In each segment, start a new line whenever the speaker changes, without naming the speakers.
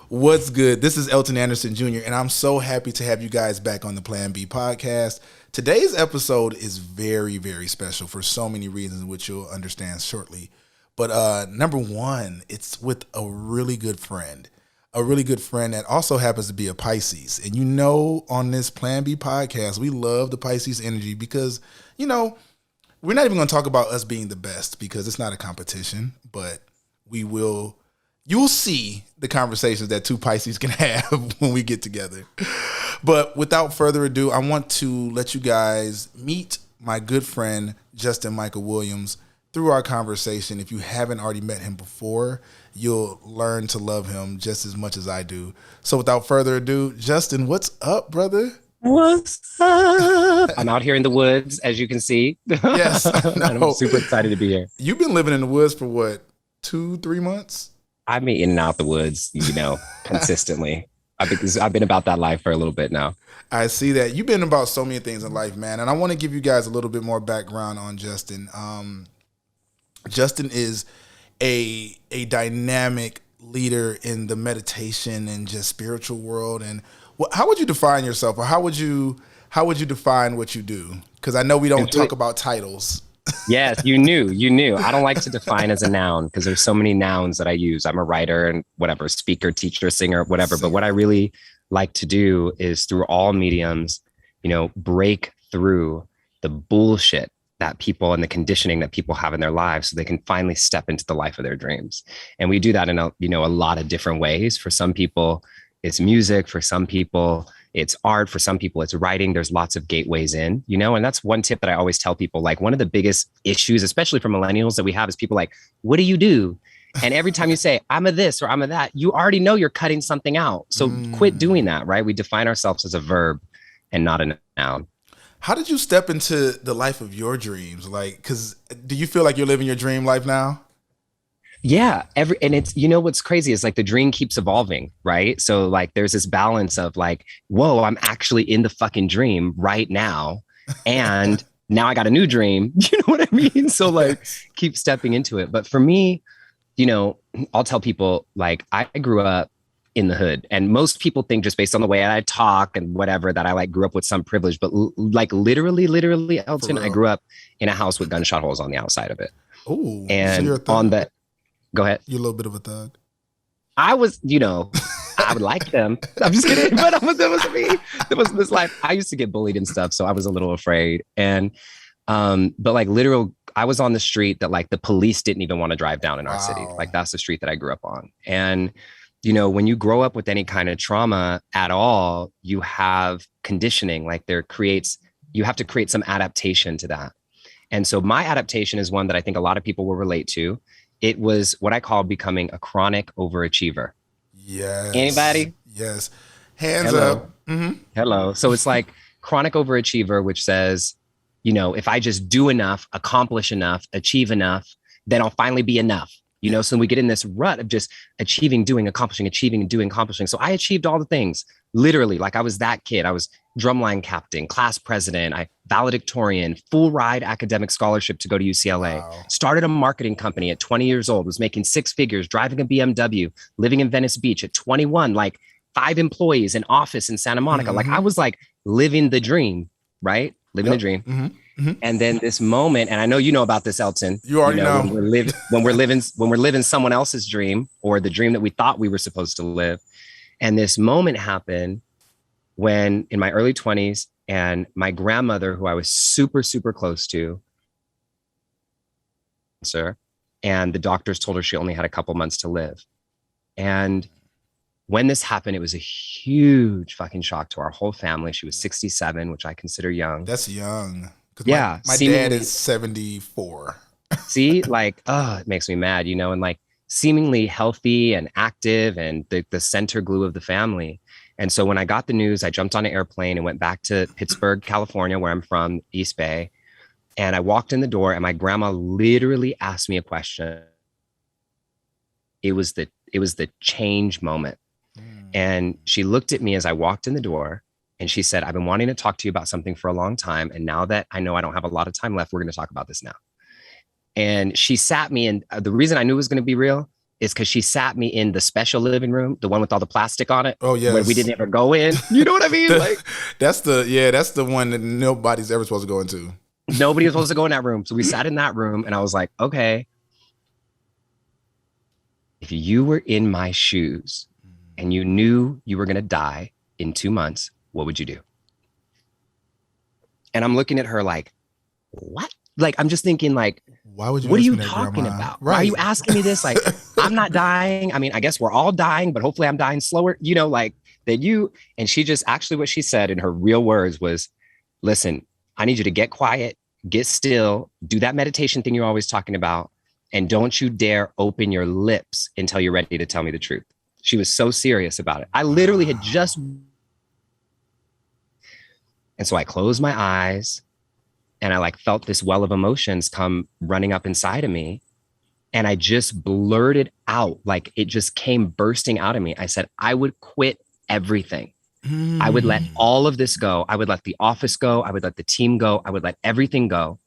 What's good? This is Elton Anderson Jr., and I'm so happy to have you guys back on the Plan B podcast. Today's episode is very, very special for so many reasons, which you'll understand shortly. But number one, it's with a really good friend that also happens to be a Pisces. And you know, on this Plan B podcast, we love the Pisces energy because, you know, we're not even going to talk about us being the best because it's not a competition, but you'll see the conversations that two Pisces can have when we get together. But without further ado, I want to let you guys meet my good friend, Justin Michael Williams, through our conversation. If you haven't already met him before, you'll learn to love him just as much as I do. So without further ado, Justin, what's up, brother?
What's up? I'm out here in the woods, as you can see.
Yes,
And I'm super excited to be here.
You've been living in the woods for what, 2-3 months?
I've been in and out the woods, consistently. I've been about that life for a little bit now.
I see that. You've been about so many things in life, man. And I want to give you guys a little bit more background on Justin. Justin is a dynamic leader in the meditation and just spiritual world. And how would you define yourself, or how would you define what you do? Because I know we don't talk about titles.
Yes, you knew. I don't like to define as a noun because there's so many nouns that I use. I'm a writer and whatever, speaker, teacher, singer, whatever. But what I really like to do is through all mediums, break through the bullshit that people and the conditioning that people have in their lives so they can finally step into the life of their dreams. And we do that in a lot of different ways. For some people, it's music. For some people, it's art. For some people, it's writing. There's lots of gateways in, and that's one tip that I always tell people. Like, one of the biggest issues, especially for millennials, that we have is people like, what do you do? And every time you say, I'm a this or I'm a that, you already know you're cutting something out. So quit doing that, right? We define ourselves as a verb and not a noun.
How did you step into the life of your dreams? Because do you feel like you're living your dream life now?
Yeah. And it's, what's crazy is like the dream keeps evolving, right? So like there's this balance of like, whoa, I'm actually in the fucking dream right now. And now I got a new dream. You know what I mean? So like keep stepping into it. But for me, I'll tell people like I grew up in the hood, and most people think just based on the way I talk and whatever that I like grew up with some privilege, but like literally, Elton, I grew up in a house with gunshot holes on the outside of it.
Oh,
and so on that. Go ahead.
You're a little bit of a thug.
I was, I would like them. I'm just kidding. But it was me. It was this life. I used to get bullied and stuff, so I was a little afraid. And, but like I was on the street that like the police didn't even want to drive down in our city. Like that's the street that I grew up on. And, when you grow up with any kind of trauma at all, you have conditioning. Like you have to create some adaptation to that. And so my adaptation is one that I think a lot of people will relate to. It was what I call becoming a chronic overachiever.
Yes.
Anybody?
Yes. Hands up. Mm-hmm.
Hello. So it's like chronic overachiever, which says, if I just do enough, accomplish enough, achieve enough, then I'll finally be enough. So we get in this rut of just achieving, doing, accomplishing, achieving, and doing, accomplishing. So I achieved all the things, literally. Like I was that kid. I was drumline captain, class president, valedictorian, full ride academic scholarship to go to UCLA. Wow. Started a marketing company at 20 years old, was making 6 figures, driving a BMW, living in Venice Beach at 21, like 5 employees, an office in Santa Monica. Mm-hmm. Like I was like living the dream, right? Living the dream. Mm-hmm. Mm-hmm. And then this moment, and I know you know about this, Elton.
You already know.
When we're living someone else's dream, or the dream that we thought we were supposed to live. And this moment happened when in my early 20s, and my grandmother, who I was super, super close to, and the doctors told her she only had a couple months to live. And when this happened, it was a huge fucking shock to our whole family. She was 67, which I consider young.
That's young.
Yeah.
My dad is 74.
See, like, it makes me mad, and like seemingly healthy and active and the center glue of the family. And so when I got the news, I jumped on an airplane and went back to Pittsburgh, California, where I'm from, East Bay. And I walked in the door and my grandma literally asked me a question. It was the change moment. And she looked at me as I walked in the door and she said, I've been wanting to talk to you about something for a long time. And now that I know I don't have a lot of time left, we're going to talk about this now. And she sat me, and the reason I knew it was going to be real is because she sat me in the special living room, the one with all the plastic on it.
Oh, yes.
Where we didn't ever go in. You know what I mean?
That's the one that nobody's ever supposed to go into.
Nobody was supposed to go in that room. So we sat in that room and I was like, okay, if you were in my shoes and you knew you were going to die in 2 months, what would you do? And I'm looking at her like, what? Like, I'm just thinking like,
why would you?
What are you talking about? Right. Why are you asking me this? Like, I'm not dying. I mean, I guess we're all dying, but hopefully I'm dying slower, you know, like that you. And she just actually what she said in her real words was, listen, I need you to get quiet, get still, do that meditation thing you're always talking about. And don't you dare open your lips until you're ready to tell me the truth. She was so serious about it. I literally had just. And so I closed my eyes. And I like felt this well of emotions come running up inside of me. And I just blurted out, like it just came bursting out of me. I said, I would quit everything. I would let all of this go. I would let the office go. I would let the team go. I would let everything go.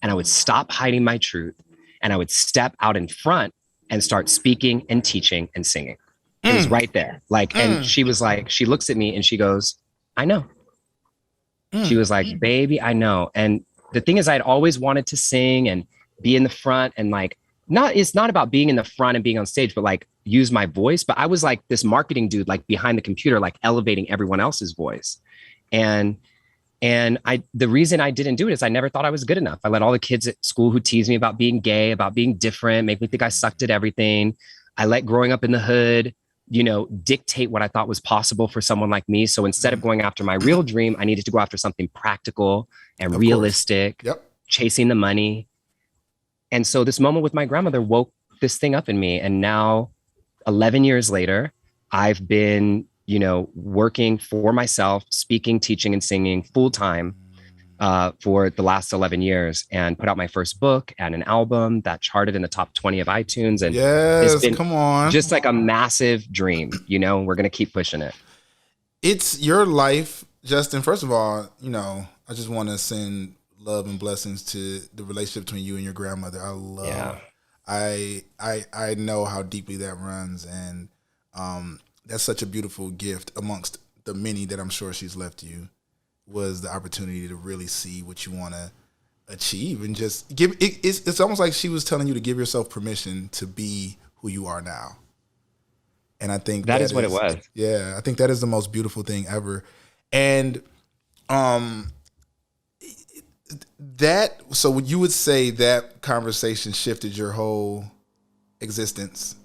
And I would stop hiding my truth. And I would step out in front and start speaking and teaching and singing. It was right there. Like, and she was like, she looks at me and she goes, I know. She was like, baby, I know. And the thing is, I'd always wanted to sing and be in the front and like, it's not about being in the front and being on stage, but like use my voice. But I was like this marketing dude, like behind the computer, like elevating everyone else's voice. And the reason I didn't do it is I never thought I was good enough. I let all the kids at school who teased me about being gay, about being different, make me think I sucked at everything. I let growing up in the hood, you know, dictate what I thought was possible for someone like me. So instead of going after my real dream, I needed to go after something practical and realistic, chasing the money. And so this moment with my grandmother woke this thing up in me. And now 11 years later, I've been, you know, working for myself, speaking, teaching, and singing full time for the last 11 years and put out my first book and an album that charted in the top 20 of iTunes. And
it's been come on,
just like a massive dream, you know, we're going to keep pushing it.
It's your life, Justin. First of all, you know, I just want to send love and blessings to the relationship between you and your grandmother. I know how deeply that runs. And that's such a beautiful gift amongst the many that I'm sure she's left you, was the opportunity to really see what you want to achieve and just give it. It's almost like she was telling you to give yourself permission to be who you are now. And I think
that is what it was.
Yeah. I think that is the most beautiful thing ever. And, so you would say that conversation shifted your whole existence?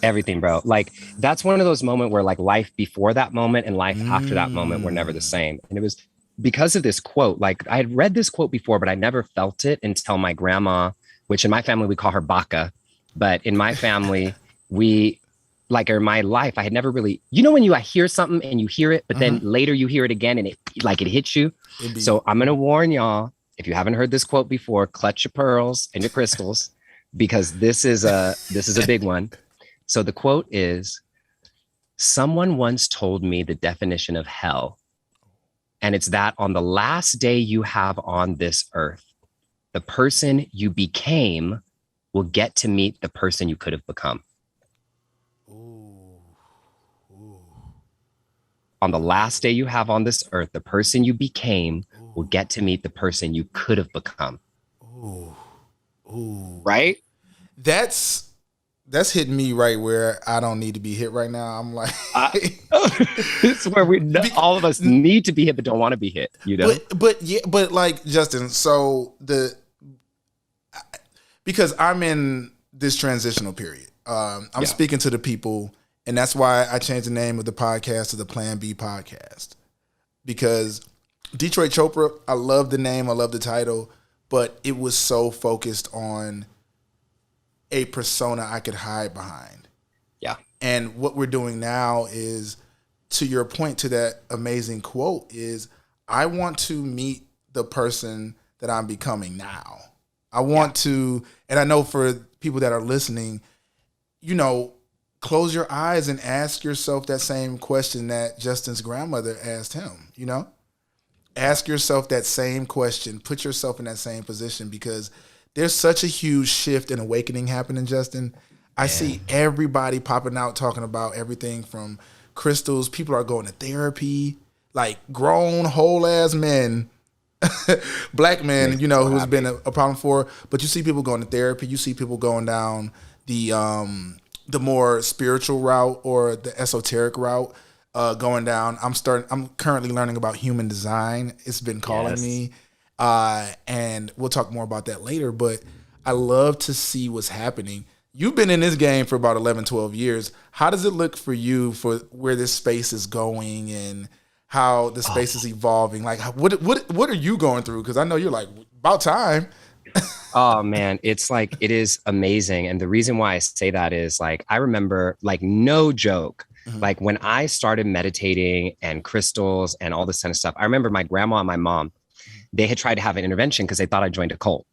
Everything, bro. Like that's one of those moments where like life before that moment and life after that moment were never the same. And it was because of this quote. Like I had read this quote before, but I never felt it until my grandma, which in my family, we call her Baka. But in my family, like in my life, I had never really, you know, when I hear something and you hear it, but then later you hear it again and it hits you. Indeed. So I'm going to warn y'all, if you haven't heard this quote before, clutch your pearls and your crystals, because this is a big one. So the quote is, someone once told me the definition of hell, and it's that on the last day you have on this earth, the person you became will get to meet the person you could have become. On the last day you have on this earth, the person you became will get to meet the person you could have become. Right?
That's hitting me right where I don't need to be hit right now. I'm like,
it's where all of us need to be hit, but don't want to be hit. You know,
but like Justin, so because I'm in this transitional period. I'm speaking to the people, and that's why I changed the name of the podcast to the Plan B podcast, because Detroit Chopra, I love the name, I love the title, but it was so focused on a persona I could hide behind.
Yeah.
And what we're doing now is, to your point, to that amazing quote, is I want to meet the person that I'm becoming now. I want to, and I know for people that are listening, you know, close your eyes and ask yourself that same question that Justin's grandmother asked him, you know? Ask yourself that same question. Put yourself in that same position, because there's such a huge shift and awakening happening, Justin. I see everybody popping out talking about everything from crystals. People are going to therapy, like grown whole ass men, black men, you know, who's been a problem for. But you see people going to therapy. You see people going down the more spiritual route or the esoteric route. Going down. I'm currently learning about human design. It's been calling me. And we'll talk more about that later, but I love to see what's happening. You've been in this game for about 11, 12 years. How does it look for you for where this space is going and how the space is evolving? Like, what are you going through? Because I know you're like, about time.
Oh man, it's like, it is amazing. And the reason why I say that is like, I remember, like, no joke, like when I started meditating and crystals and all this kind of stuff, I remember my grandma and my mom, they had tried to have an intervention because they thought I joined a cult,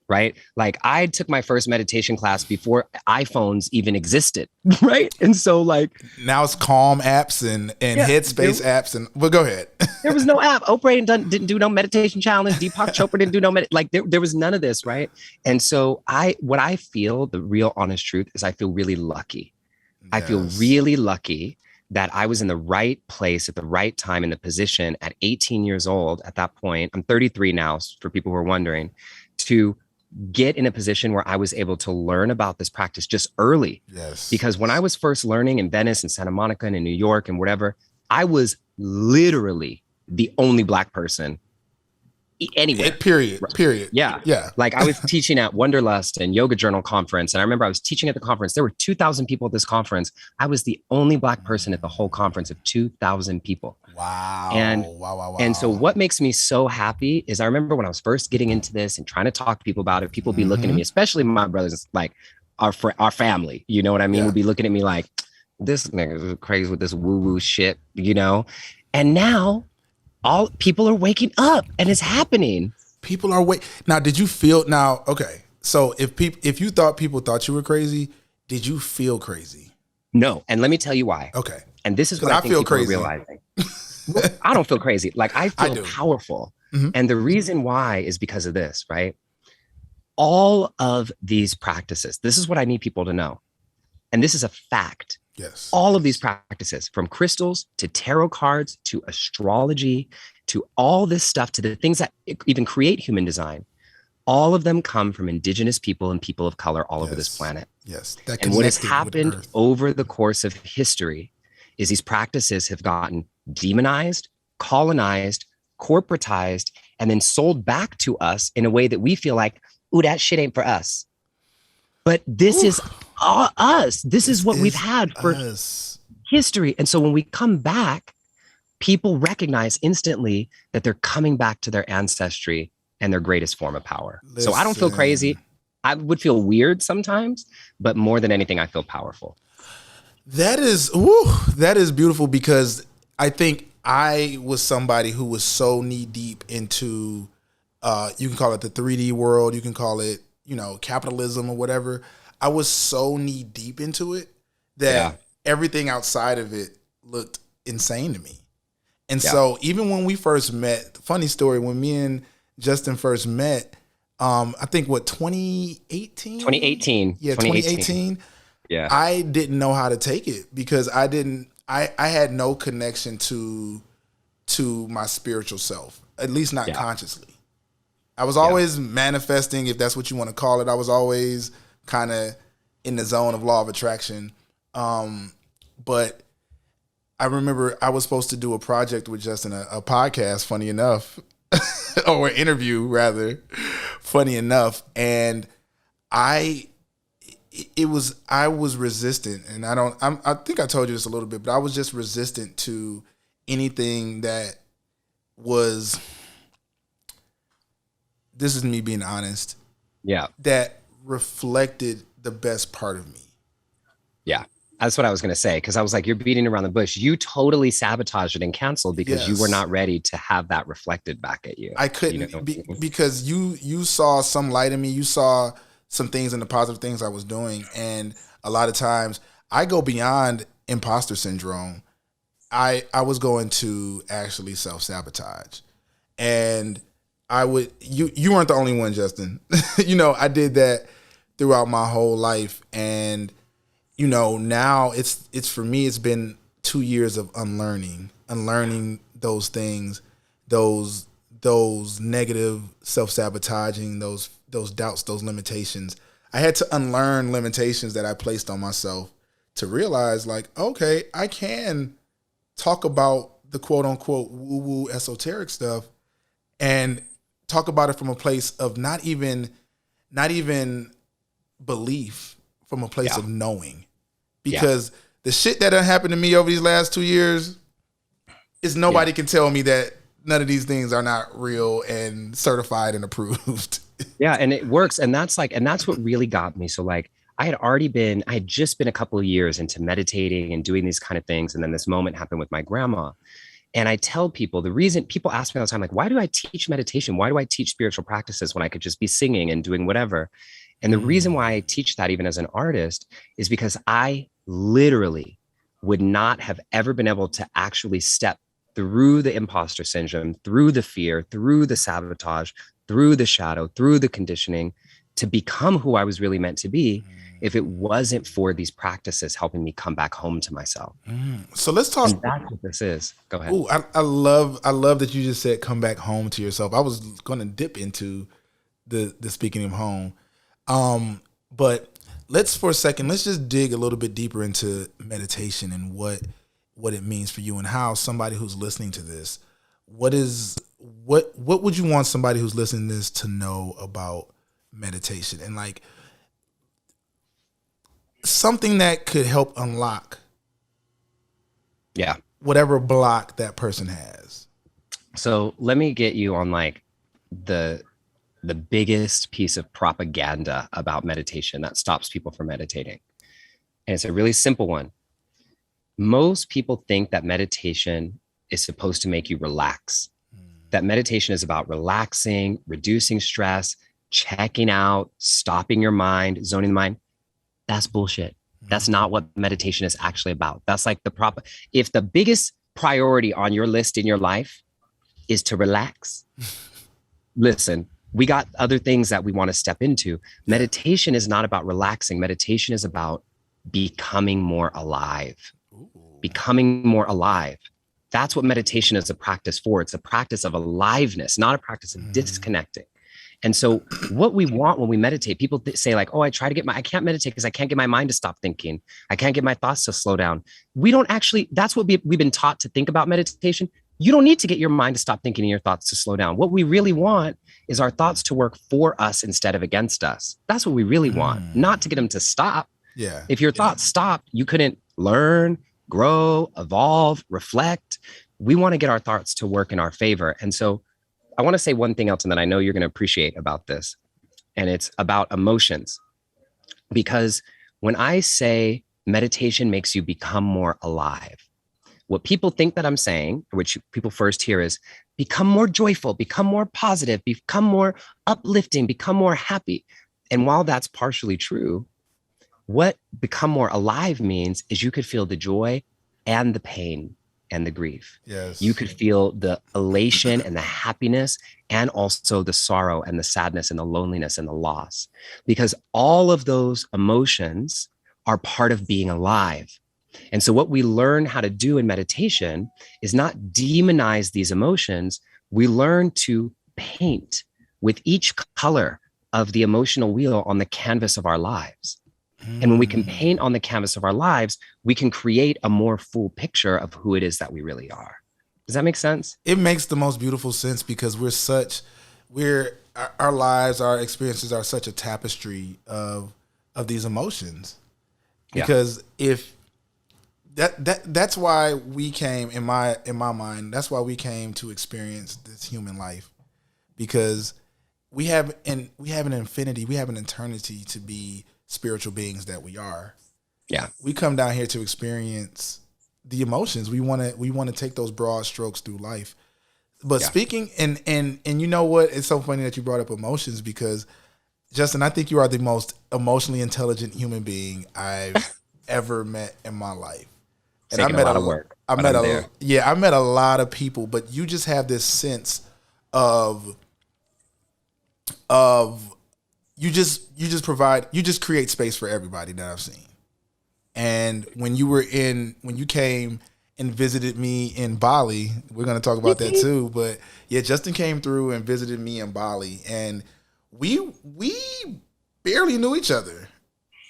right? Like I took my first meditation class before iPhones even existed, right? And so like
now it's Calm apps and Headspace apps and well, go ahead. There
was no app. Oprah didn't do no meditation challenge. Deepak Chopra didn't do no there was none of this, right? And so what I feel, the real honest truth is I feel really lucky. I feel really lucky that I was in the right place at the right time in the position at 18 years old. At that point, I'm 33 now, for people who are wondering, to get in a position where I was able to learn about this practice just early.
Yes.
Because when I was first learning in Venice and Santa Monica and in New York and whatever, I was literally the only Black person anywhere.
Period.
Yeah. Like I was teaching at Wonderlust and Yoga Journal conference. And I remember I was teaching at the conference. There were 2,000 people at this conference. I was the only Black person at the whole conference of 2,000 people.
Wow.
Wow. And so what makes me so happy is I remember when I was first getting into this and trying to talk to people about it, people be looking at me, especially my brothers, like our family, you know what I mean? Would be looking at me like, this nigga is crazy with this woo-woo shit, you know? And now all people are waking up and it's happening.
People are now. Did you feel now? Okay, so if you thought people thought you were crazy, did you feel crazy?
No, and let me tell you why.
Okay,
and this is what I think
feel
people
crazy.
are realizing. I don't feel crazy. Like I feel powerful, and the reason why is because of this. Right? All of these practices. This is what I need people to know, and this is a fact.
Yes.
All of these practices, from crystals to tarot cards to astrology to all this stuff to the things that even create human design, all of them come from indigenous people and people of color all over this planet.
Yes.
And what has happened over the course of history is these practices have gotten demonized, colonized, corporatized, and then sold back to us in a way that we feel like, ooh, that shit ain't for us. But this is us. This is what we've had for history. And so when we come back, people recognize instantly that they're coming back to their ancestry and their greatest form of power. So I don't feel crazy. I would feel weird sometimes, but more than anything, I feel powerful.
That is beautiful because I think I was somebody who was so knee deep into, you can call it the 3D world. You can call it, capitalism or whatever. I was so knee deep into it that everything outside of it looked insane to me. And so even when we first met, funny story, when me and Justin first met, I think 2018?
2018.
Yeah, 2018.
Yeah.
I didn't know how to take it because I had no connection to my spiritual self, at least not consciously. I was always manifesting, if that's what you want to call it. I was always kind of in the zone of law of attraction. But I remember I was supposed to do a project with Justin, a podcast, funny enough, or an interview rather, funny enough. And I was resistant, and I think I told you this a little bit, but I was just resistant to anything that was, this is me being honest.
Yeah.
That reflected the best part of me.
Yeah. That's what I was going to say. Because I was like, you're beating around the bush. You totally sabotaged it and canceled because you were not ready to have that reflected back at you.
I couldn't because you saw some light in me. You saw some things in the positive things I was doing. And a lot of times I go beyond imposter syndrome. I was going to actually self-sabotage. And you weren't the only one, Justin. I did that throughout my whole life. And now it's for me, it's been 2 years of unlearning those things, those negative self-sabotaging, those doubts, those limitations. I had to unlearn limitations that I placed on myself to realize, like, okay, I can talk about the quote unquote woo-woo esoteric stuff and talk about it from a place of not even belief, from a place of knowing. Because the shit that done happened to me over these last 2 years is nobody can tell me that none of these things are not real and certified and approved.
Yeah. And it works. And that's what really got me. So like I had just been a couple of years into meditating and doing these kind of things. And then this moment happened with my grandma. And I tell people, the reason people ask me all the time, like, why do I teach meditation? Why do I teach spiritual practices when I could just be singing and doing whatever? And the reason why I teach that even as an artist is because I literally would not have ever been able to actually step through the imposter syndrome, through the fear, through the sabotage, through the shadow, through the conditioning to become who I was really meant to be if it wasn't for these practices helping me come back home to myself.
So let's talk.
And that's what this is. Go ahead.
Ooh, I love that you just said come back home to yourself. I was going to dip into the speaking of home. But let's just dig a little bit deeper into meditation and what it means for you, and how somebody who's listening to this, what would you want somebody who's listening to this to know about meditation, and like something that could help unlock whatever block that person has.
So let me get you on like the biggest piece of propaganda about meditation that stops people from meditating. And it's a really simple one. Most people think that meditation is supposed to make you relax, that meditation is about relaxing, reducing stress, checking out, stopping your mind, zoning the mind. That's bullshit. That's not what meditation is actually about. That's like if the biggest priority on your list in your life is to relax, listen, we got other things that we want to step into. Meditation is not about relaxing. Meditation is about becoming more alive. Becoming more alive. That's what meditation is a practice for. It's a practice of aliveness, not a practice of disconnecting. And so what we want when we meditate, people say like, oh, I can't meditate because I can't get my mind to stop thinking. I can't get my thoughts to slow down. We don't actually, that's what we've been taught to think about meditation. You don't need to get your mind to stop thinking and your thoughts to slow down. What we really want is our thoughts to work for us instead of against us. That's what we really want, not to get them to stop.
Yeah.
If your thoughts stopped, you couldn't learn, grow, evolve, reflect. We want to get our thoughts to work in our favor. And so I want to say one thing else, and that I know you're going to appreciate about this, and it's about emotions. Because when I say meditation makes you become more alive, what people think that I'm saying, which people first hear, is become more joyful, become more positive, become more uplifting, become more happy. And while that's partially true, what become more alive means is you could feel the joy and the pain and the grief.
Yes.
You could feel the elation and the happiness, and also the sorrow and the sadness and the loneliness and the loss, because all of those emotions are part of being alive. And so what we learn how to do in meditation is not demonize these emotions. We learn to paint with each color of the emotional wheel on the canvas of our lives. And when we can paint on the canvas of our lives, we can create a more full picture of who it is that we really are. Does that make sense?
It makes the most beautiful sense, because our lives, our experiences are such a tapestry of these emotions. Because if that's why we came, in my mind, that's why we came to experience this human life, because we have an infinity, we have an eternity to be spiritual beings that we are.
Yeah.
We come down here to experience the emotions. We want to take those broad strokes through life. But speaking and you know what? It's so funny that you brought up emotions, because Justin, I think you are the most emotionally intelligent human being I've ever met in my life.
And I met a lot of work.
I met a lot of people, but you just have this sense of you just create space for everybody that I've seen. And when you came and visited me in Bali, we're going to talk about that too. But yeah, Justin came through and visited me in Bali, and we barely knew each other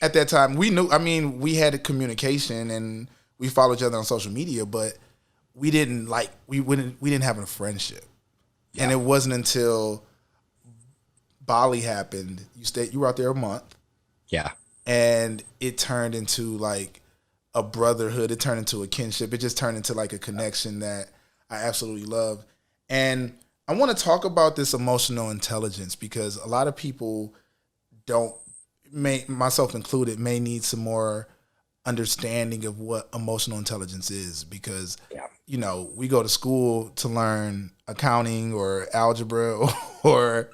at that time. We had a communication and we followed each other on social media, but we didn't have a friendship. Yeah. And it wasn't until Bali happened. You were out there a month.
Yeah.
And it turned into like a brotherhood. It turned into a kinship. It just turned into like a connection that I absolutely love. And I want to talk about this emotional intelligence because a lot of people myself included, may need some more understanding of what emotional intelligence is because, we go to school to learn accounting or algebra or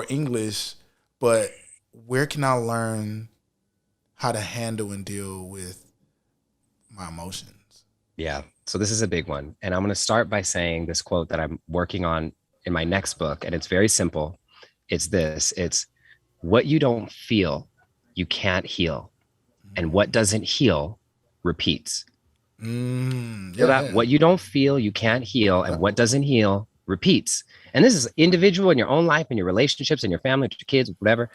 English, but where can I learn how to handle and deal with my emotions?
Yeah. So this is a big one. And I'm going to start by saying this quote that I'm working on in my next book. And it's very simple. It's this. It's what you don't feel, you can't heal. And what doesn't heal repeats. So that what you don't feel, you can't heal. And what doesn't heal repeats. And this is individual in your own life, in your relationships, in your family, with your kids, whatever,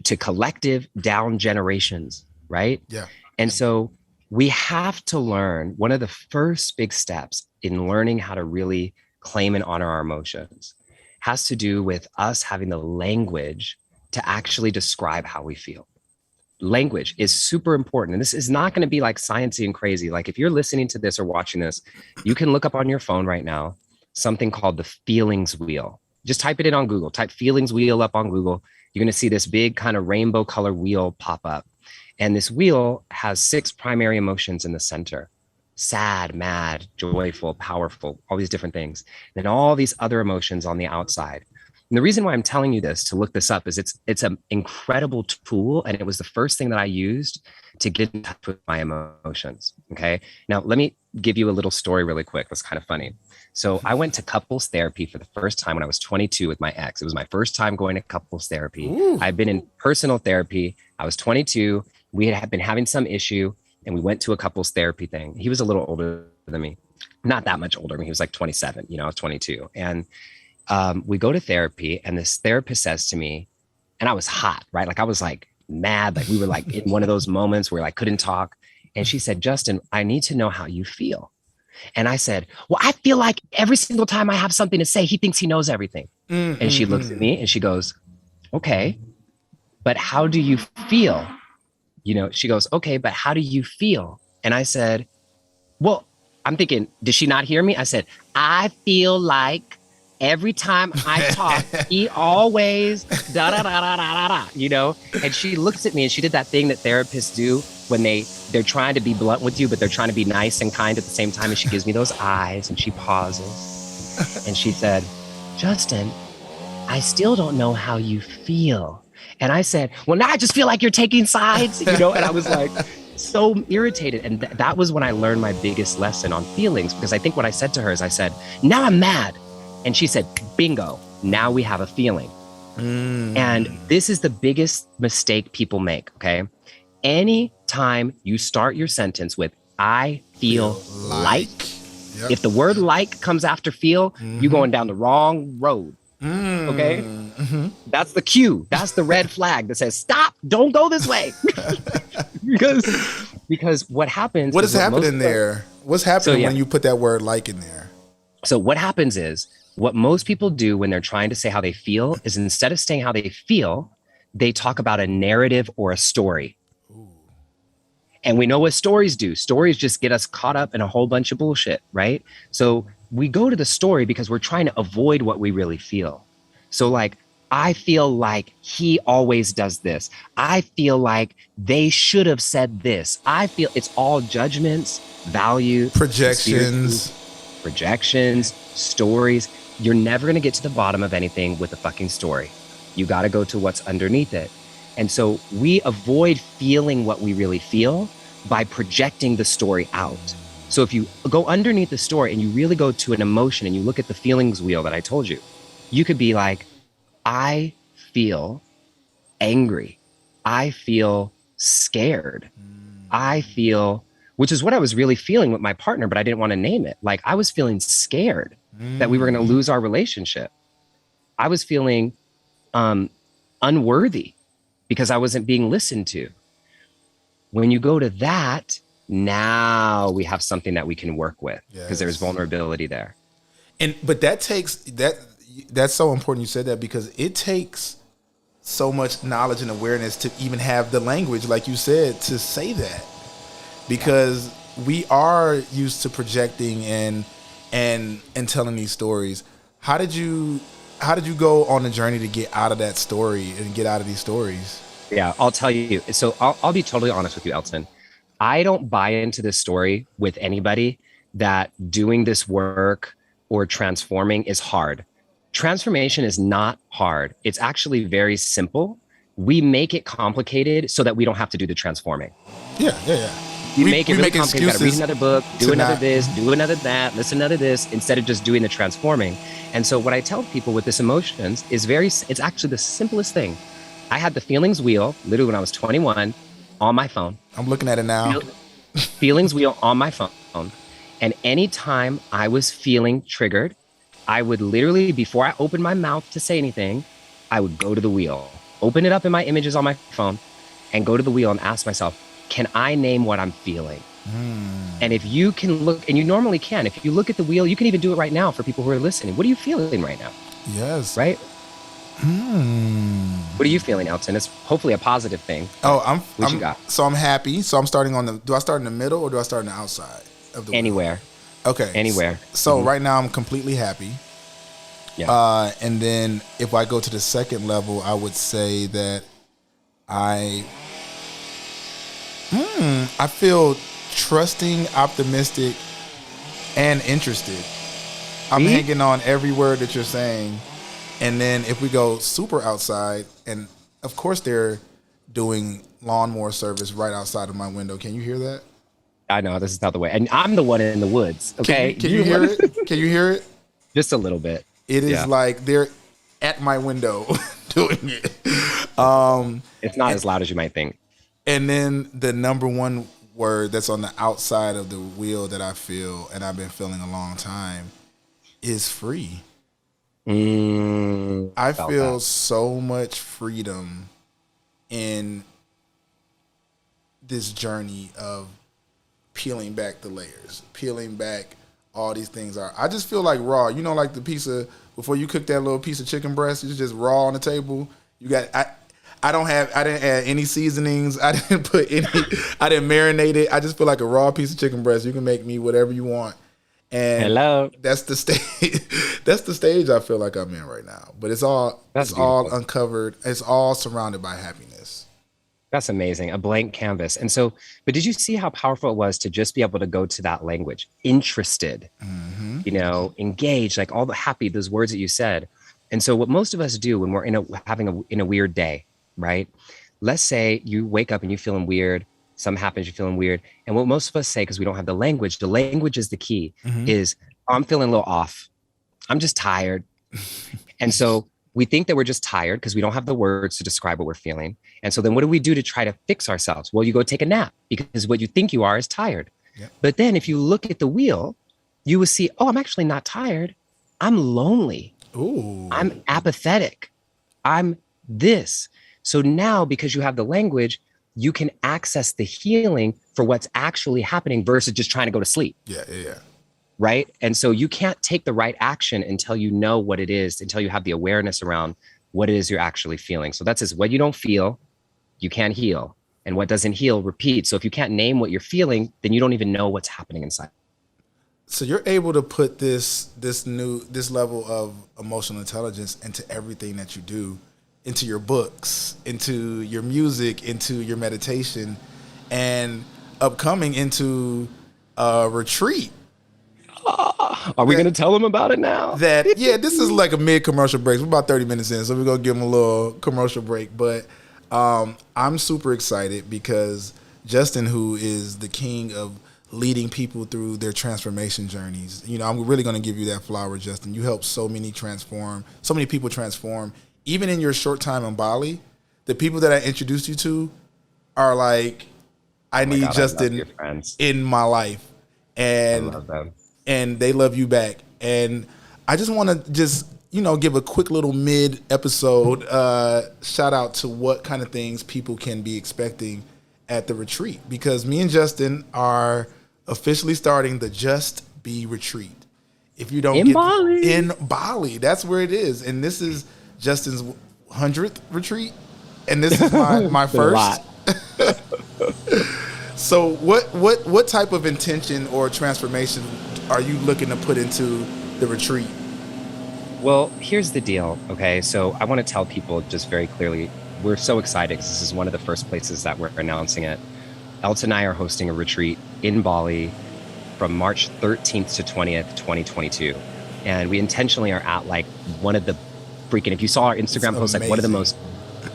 to collective down generations, right?
Yeah.
And so we have to learn, one of the first big steps in learning how to really claim and honor our emotions has to do with us having the language to actually describe how we feel. Language is super important. And this is not going to be like sciencey and crazy. Like if you're listening to this or watching this, you can look up on your phone right now something called the feelings wheel. Just type it in on Google. Type feelings wheel up on Google. You're going to see this big kind of rainbow color wheel pop up. And this wheel has 6 primary emotions in the center: sad, mad, joyful, powerful, all these different things. And then all these other emotions on the outside. And the reason why I'm telling you this, to look this up, is it's an incredible tool. And it was the first thing that I used to get in touch with my emotions. Okay. Now, let me give you a little story really quick. That's kind of funny. So I went to couples therapy for the first time when I was 22 with my ex. It was my first time going to couples therapy. Ooh. I've been in personal therapy. I was 22. We had been having some issue and we went to a couples therapy thing. He was a little older than me, not that much older. I mean, he was like 27, I was 22. And we go to therapy and this therapist says to me, and I was hot, right? Like I was like mad. Like we were like in one of those moments where I couldn't talk. And she said, Justin, I need to know how you feel. And I said, well, I feel like every single time I have something to say, he thinks he knows everything. Mm-hmm. And she looks at me and she goes, okay, but how do you feel? She goes, okay, but how do you feel? And I said, well, I'm thinking, did she not hear me? I said, I feel like every time I talk, he always da da da da da da, And she looks at me and she did that thing that therapists do when they're trying to be blunt with you, but they're trying to be nice and kind at the same time. And she gives me those eyes and she pauses and she said, Justin, I still don't know how you feel. And I said, well, now I just feel like you're taking sides, And I was like so irritated. And that was when I learned my biggest lesson on feelings, because I think what I said to her is I said, now I'm mad. And she said, bingo, now we have a feeling. And this is the biggest mistake people make, okay? Anytime you start your sentence with, I feel like, yep. If the word like comes after feel, you're going down the wrong road, okay? Mm-hmm. That's the cue. That's the red flag that says, stop, don't go this way. because what happens—
What is happening there? What's happening when you put that word like in there?
So what happens is, what most people do when they're trying to say how they feel is instead of saying how they feel, they talk about a narrative or a story. Ooh. And we know what stories do. Stories just get us caught up in a whole bunch of bullshit, right? So we go to the story because we're trying to avoid what we really feel. So like, I feel like he always does this. I feel like they should have said this. I feel— it's all judgments, value, projections, stories. You're never going to get to the bottom of anything with a fucking story. You got to go to what's underneath it. And so we avoid feeling what we really feel by projecting the story out. So if you go underneath the story and you really go to an emotion and you look at the feelings wheel that I told you, you could be like, I feel angry. I feel scared. I feel, which is what I was really feeling with my partner, but I didn't want to name it. Like I was feeling scared that we were going to lose our relationship. I was feeling unworthy because I wasn't being listened to. When you go to that, now we have something that we can work with because there's vulnerability there.
But that's so important you said that, because it takes so much knowledge and awareness to even have the language, like you said, to say that, because we are used to projecting and telling these stories. How did you go on the journey to get out of that story and get out of these stories?
Yeah, I'll tell you. So I'll be totally honest with you, Elton. I don't buy into this story with anybody that doing this work or transforming is hard. Transformation is not hard. It's actually very simple. We make it complicated so that we don't have to do the transforming.
Yeah.
We make it really complicated. You gotta read another book, do another this, do another that, listen to another this, instead of just doing the transforming. And so what I tell people with this emotions is it's actually the simplest thing. I had the feelings wheel literally when I was 21 on my phone.
I'm looking at it now.
Feelings wheel on my phone. And anytime I was feeling triggered, I would literally, before I opened my mouth to say anything, I would go to the wheel, open it up in my images on my phone, and go to the wheel and ask myself, can I name what I'm feeling? And if you can look, and you normally can, if you look at the wheel, you can even do it right now for people who are listening. What are you feeling right now?
Yes.
Right? What are you feeling, Elton? It's hopefully a positive thing.
Oh,
what you got?
So I'm happy. So I'm starting do I start in the middle or do I start on the outside of the
Anywhere.
wheel? Okay.
Anywhere.
So right now I'm completely happy.
Yeah.
And then if I go to the second level, I would say that I feel trusting, optimistic, and interested. I'm hanging on every word that you're saying. And then if we go super outside, and of course they're doing lawnmower service right outside of my window. Can you hear that?
I know, this is not the way. And I'm the one in the woods, okay?
Can you hear it? Can you hear it?
Just a little bit.
It is like they're at my window doing it.
It's not as loud as you might think.
And then the number one word that's on the outside of the wheel that I feel, and I've been feeling a long time, is free. I feel so much freedom in this journey of peeling back the layers, peeling back all these things are. I just feel like raw. You know, like the piece of, before you cook that little piece of chicken breast, it's just raw on the table. You got, I didn't add any seasonings. I didn't marinate it. I just feel like a raw piece of chicken breast. You can make me whatever you want. And
hello,
that's the stage. That's the stage I feel like I'm in right now. But it's all all uncovered. It's all surrounded by happiness.
That's amazing. A blank canvas. And so, but did you see how powerful it was to just be able to go to that language? Interested, you know, engaged, like all the happy, those words that you said. And so what most of us do when we're in a weird day, right? Let's say you wake up and you're feeling weird. Something happens, you're feeling weird. And what most of us say, because we don't have the language is the key, is, oh, I'm feeling a little off. I'm just tired. And so we think that we're just tired because we don't have the words to describe what we're feeling. And so then what do we do to try to fix ourselves? Well, you go take a nap because what you think you are is tired. Yep. But then if you look at the wheel, you will see, oh, I'm actually not tired. I'm lonely.
Ooh.
I'm apathetic. I'm this. So now, because you have the language, you can access the healing for what's actually happening versus just trying to go to sleep.
Yeah.
Right? And so you can't take the right action until you know what it is, until you have the awareness around what it is you're actually feeling. So that's what you don't feel, you can't heal. And what doesn't heal, repeat. So if you can't name what you're feeling, then you don't even know what's happening inside.
So you're able to put this level of emotional intelligence into everything that you do, into your books, into your music, into your meditation, and upcoming into a retreat.
Are we going to tell them about it now?
This is like a mid-commercial break. We're about 30 minutes in, so we're going to give them a little commercial break. But I'm super excited because Justin, who is the king of leading people through their transformation journeys, you know, I'm really going to give you that flower, Justin. You help so many people transform. Even in your short time in Bali, the people that I introduced you to are like I
Oh my
need
God, I love
Justin
your friends.
in my life,
I
and
love them.
they love you back. And I just want to give a quick little mid episode shout out to what kind of things people can be expecting at the retreat, because me and Justin are officially starting the JustBE retreat. If you don't
In Bali.
in Bali, that's where it is. And this is Justin's 100th retreat, and this is my
It's been a
first.
lot.
So what type of intention or transformation are you looking to put into the retreat?
Well, here's the deal. Okay. So I want to tell people just very clearly, we're so excited because this is one of the first places that we're announcing it. Elton and I are hosting a retreat in Bali from March 13th to 20th, 2022. And we intentionally are at like one of the freaking, if you saw our Instagram post, like one of the most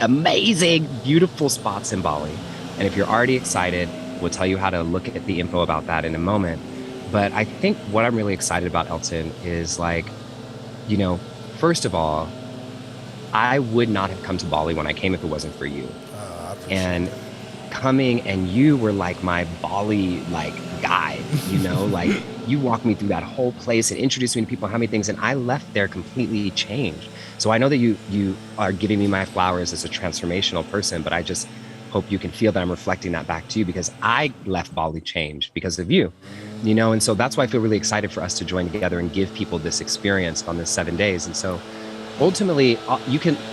amazing, beautiful spots in Bali. And if you're already excited, we'll tell you how to look at the info about that in a moment. But I think what I'm really excited about, Elton, is like, first of all, I would not have come to Bali when I came if it wasn't for you. And coming, and you were like my Bali like guide, like you walked me through that whole place and introduced me to people, how many things, and I left there completely changed. So I know that you are giving me my flowers as a transformational person, but I just hope you can feel that I'm reflecting that back to you, because I left Bali changed because of you, and so that's why I feel really excited for us to join together and give people this experience on this 7 days. And so ultimately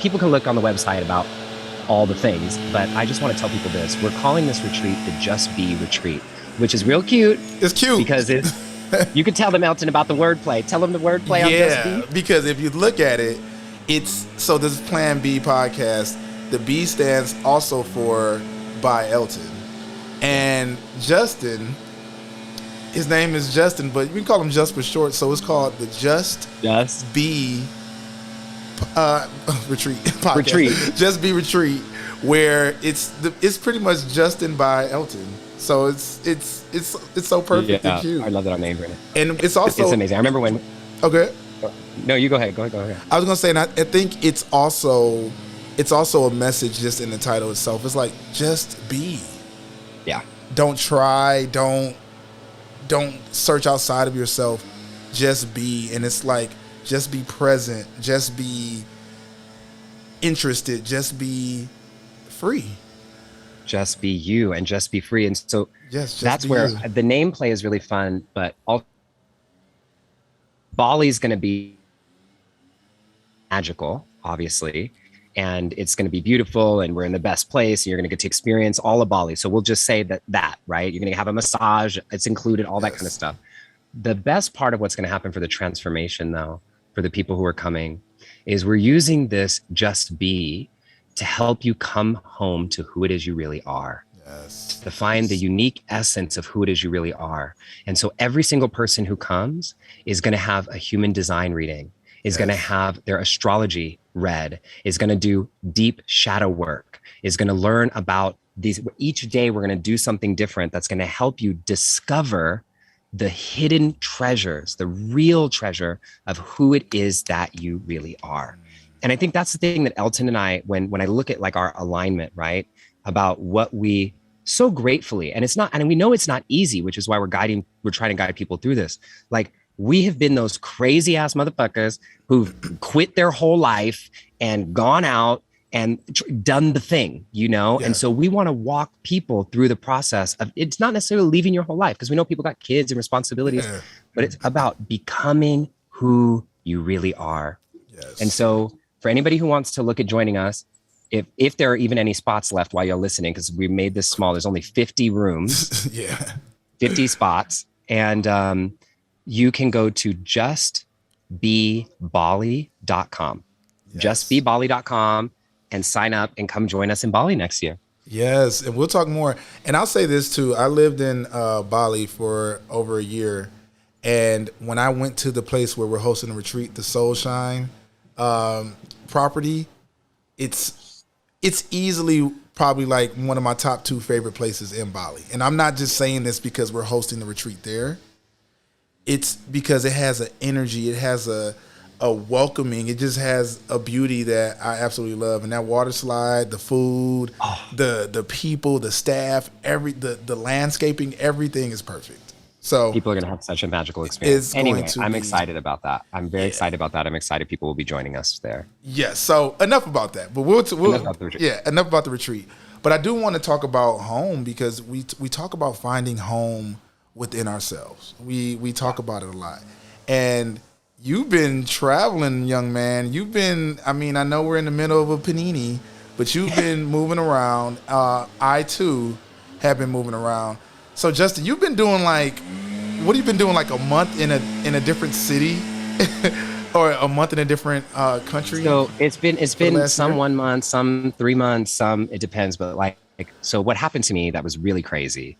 people can look on the website about all the things, but I just want to tell people this. We're calling this retreat the JustBE retreat, which is real cute.
It's cute
because you could tell them, Elton, about the wordplay. Tell them the wordplay on JustBE.
Because if you look at it, this is Plan B podcast. The B stands also for by Elton. And Justin, his name is Justin, but we can call him Just for short. So it's called the JustBE retreat podcast. JustBE retreat, where it's pretty much Justin by Elton. So it's so perfect.
Yeah,
and cute.
I love that our names in it.
And it's also
amazing. I remember when.
Okay.
No, you go ahead. Go ahead.
I was gonna say, and I think it's also a message just in the title itself. It's like, just be.
Yeah.
Don't try. Don't search outside of yourself. Just be. And it's like, just be present. Just be interested. Just be free.
Just be you and just be free. And so that's where the nameplay is really fun, but also Bali's going to be magical, obviously. And it's going to be beautiful, and we're in the best place, and you're going to get to experience all of Bali. So we'll just say that, right? You're going to have a massage. It's included, all that kind of stuff. The best part of what's going to happen for the transformation, though, for the people who are coming, is we're using this JustBE to help you come home to who it is you really are. Yes. To find the unique essence of who it is you really are. And so every single person who comes is going to have a human design reading, is going to have their astrology read, is going to do deep shadow work, is going to learn about these. Each day we're going to do something different that's going to help you discover the hidden treasures, the real treasure of who it is that you really are. And I think that's the thing that Elton and I, when I look at like our alignment, right, about what we so gratefully, and we know it's not easy, which is why we're trying to guide people through this. Like, we have been those crazy ass motherfuckers who've quit their whole life and gone out and done the thing, Yeah. And so we want to walk people through the process of, it's not necessarily leaving your whole life, because we know people got kids and responsibilities, but it's about becoming who you really are. Yes. And so for anybody who wants to look at joining us, if there are even any spots left while you're listening, because we made this small, there's only 50 rooms, 50 spots. And you can go to justbebali.com, justbebali.com, and sign up and come join us in Bali next year.
Yes, and we'll talk more. And I'll say this too. I lived in Bali for over a year. And when I went to the place where we're hosting a retreat, the Soul Shine property, it's easily probably like one of my top 2 favorite places in Bali. And I'm not just saying this because we're hosting the retreat there. It's because it has an energy. It has a a welcoming. It just has a beauty that I absolutely love. And that water slide, the food, the people, the staff, the landscaping, everything is perfect. So
People are going to have such a magical experience.
it's
Anyway,
going to
I'm
be
excited about that. I'm very excited about that. I'm excited people will be joining us there.
yes. So enough about that. But we'll
Enough about the retreat.
enough about the retreat. But I do want to talk about home because we talk about finding home within ourselves. We talk about it a lot. And you've been traveling, young man. I know we're in the middle of a panini, but you've been moving around. I too have been moving around. So Justin, you've been doing what have you been doing, like a month in a different city? Or a month in a different country?
So it's been some
year?
1 month, some 3 months, some it depends. But so what happened to me that was really crazy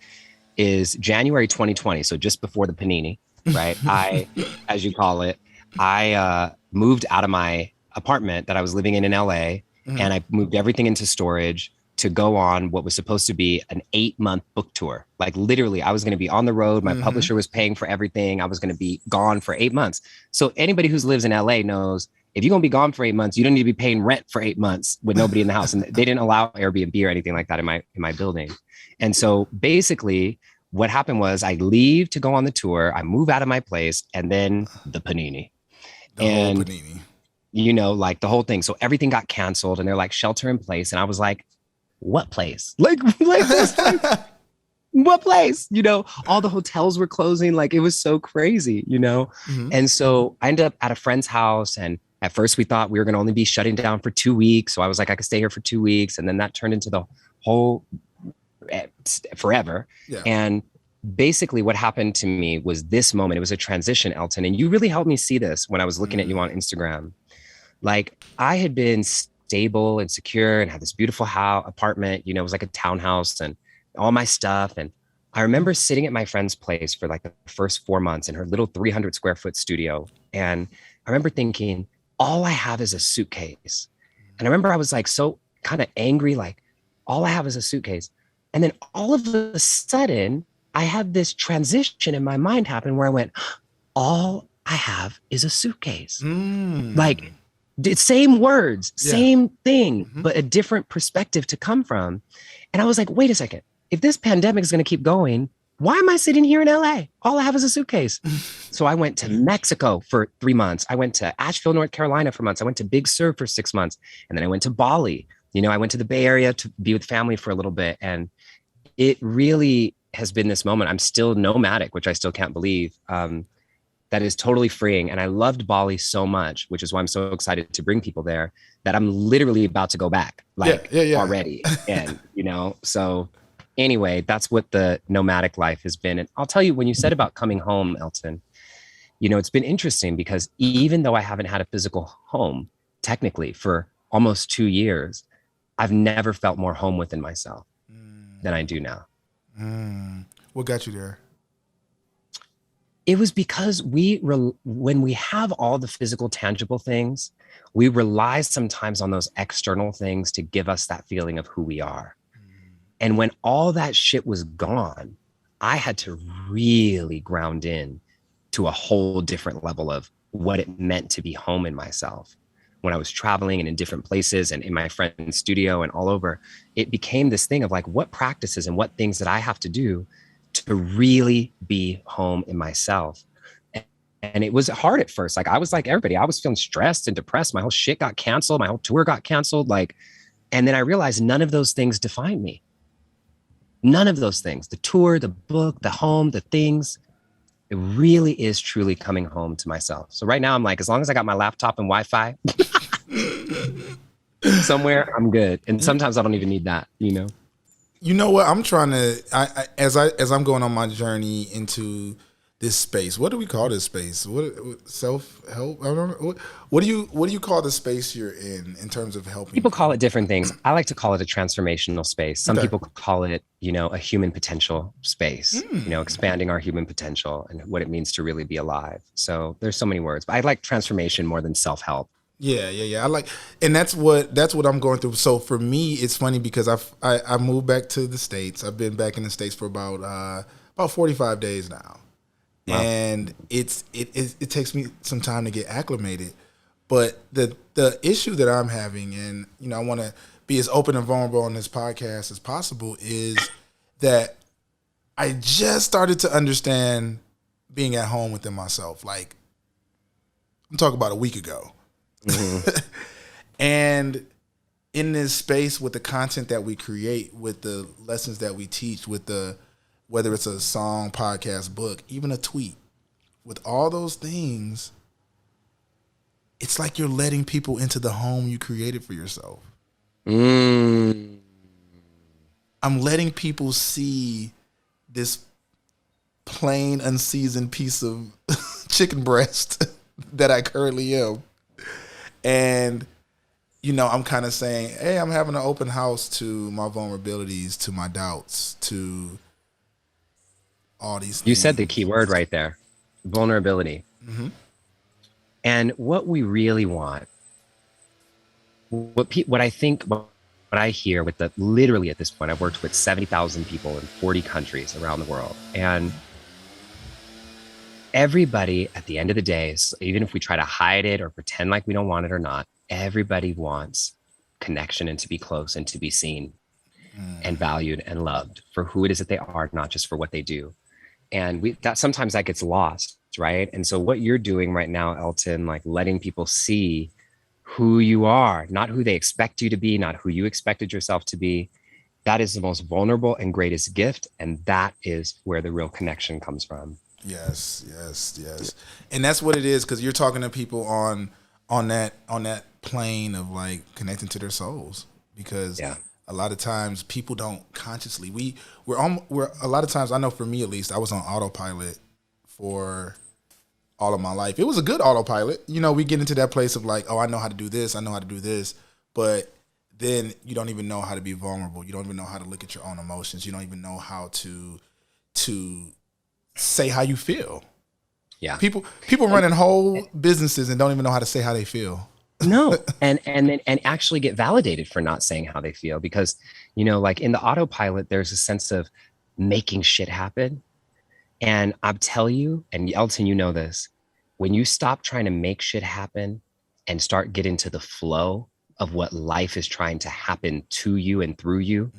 is January 2020. So just before the panini, right? I, as you call it, I moved out of my apartment that I was living in LA, and I moved everything into storage to go on what was supposed to be an 8-month book tour. Like literally, I was going to be on the road. My publisher was paying for everything. I was going to be gone for 8 months. So anybody who lives in LA knows if you're going to be gone for 8 months, you don't need to be paying rent for 8 months with nobody in the house. And they didn't allow Airbnb or anything like that in my building. And so basically what happened was I leave to go on the tour. I move out of my place, and then the panini.
The whole panini.
Like the whole thing. So everything got canceled, and they're like shelter in place. And I was like, what place? Like what place? All the hotels were closing. Like it was so crazy, And so I ended up at a friend's house, and at first we thought we were going to only be shutting down for 2 weeks. So I was like, I could stay here for 2 weeks. And then that turned into the whole forever.
Yeah.
And basically what happened to me was this moment. It was a transition, Elton. And you really helped me see this when I was looking at you on Instagram. Like I had been stable and secure and had this beautiful apartment, it was like a townhouse and all my stuff. And I remember sitting at my friend's place for like the first 4 months in her little 300 square foot studio. And I remember thinking, all I have is a suitcase. And I remember I was like, so kind of angry, like all I have is a suitcase. And then all of a sudden I had this transition in my mind happen where I went, all I have is a suitcase. Like, same words, same thing, but a different perspective to come from. And I was like, wait a second. If this pandemic is going to keep going, why am I sitting here in LA? All I have is a suitcase. So I went to Mexico for 3 months. I went to Asheville, North Carolina for months. I went to Big Sur for 6 months. And then I went to Bali. I went to the Bay Area to be with family for a little bit. And it really has been this moment. I'm still nomadic, which I still can't believe. That is totally freeing. And I loved Bali so much, which is why I'm so excited to bring people there, that I'm literally about to go back already. And, so anyway, that's what the nomadic life has been. And I'll tell you, when you said about coming home, Elton, it's been interesting because even though I haven't had a physical home technically for almost 2 years, I've never felt more home within myself than I do now.
What got you there?
It was because when we have all the physical, tangible things, we rely sometimes on those external things to give us that feeling of who we are. And when all that shit was gone, I had to really ground in to a whole different level of what it meant to be home in myself. When I was traveling and in different places and in my friend's studio and all over, it became this thing of like, what practices and what things that I have to do to really be home in myself. And it was hard at first. Like I was like everybody, I was feeling stressed and depressed. My whole shit got canceled. My whole tour got canceled. And then I realized none of those things define me. None of those things, the tour, the book, the home, the things, it really is truly coming home to myself. So right now I'm like, as long as I got my laptop and Wi-Fi somewhere, I'm good. And sometimes I don't even need that,
You know what? I'm trying to, as I'm going on my journey into this space. What do we call this space? What self-help? I don't know. What do you call the space you're in terms of helping?
People call it different things. I like to call it a transformational space. Some people call it, a human potential space, expanding our human potential and what it means to really be alive. So there's so many words, but I like transformation more than self-help.
Yeah. I like, and that's what I'm going through. So for me, it's funny because I moved back to the States. I've been back in the States for about 45 days now. Wow. And it takes me some time to get acclimated. But the issue that I'm having, and I want to be as open and vulnerable on this podcast as possible, is that I just started to understand being at home within myself. Like, I'm talking about a week ago. Mm-hmm. And in this space, with the content that we create, with the lessons that we teach, with whether it's a song, podcast, book, even a tweet, with all those things, it's like you're letting people into the home you created for yourself. I'm letting people see this plain, unseasoned piece of chicken breast that I currently am. And, I'm kind of saying, hey, I'm having an open house to my vulnerabilities, to my doubts, to all these things.
You said the key word right there, vulnerability. Mm-hmm. And what we really want, what I hear with literally at this point, I've worked with 70,000 people in 40 countries around the world. And everybody at the end of the day, even if we try to hide it or pretend like we don't want it or not, everybody wants connection and to be close and to be seen and valued and loved for who it is that they are, not just for what they do. And sometimes that gets lost, right? And so what you're doing right now, Elton, like letting people see who you are, not who they expect you to be, not who you expected yourself to be, that is the most vulnerable and greatest gift. And that is where the real connection comes from.
Yes. And that's what it is, because you're talking to people on that plane of like connecting to their souls, because a lot of times people don't consciously, we're a lot of times, I know for me at least, I was on autopilot for all of my life. It was a good autopilot. We get into that place of like, oh, I know how to do this, but then you don't even know how to be vulnerable. You don't even know how to look at your own emotions. You don't even know how to say how you feel. Yeah. People running whole businesses and don't even know how to say how they feel.
No. And actually get validated for not saying how they feel, because, like in the autopilot, there's a sense of making shit happen. And I'll tell you, and Elton, this, when you stop trying to make shit happen and start getting to the flow of what life is trying to happen to you and through you,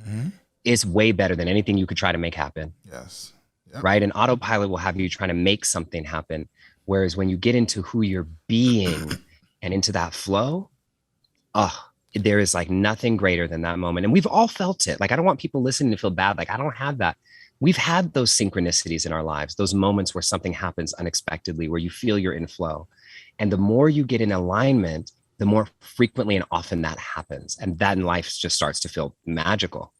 it's way better than anything you could try to make happen.
Yes.
Yep. Right? And autopilot will have you trying to make something happen. Whereas when you get into who you're being and into that flow, there is like nothing greater than that moment. And we've all felt it. Like, I don't want people listening to feel bad. Like, I don't have that. We've had those synchronicities in our lives, those moments where something happens unexpectedly, where you feel you're in flow. And the more you get in alignment, the more frequently and often that happens. And then life just starts to feel magical,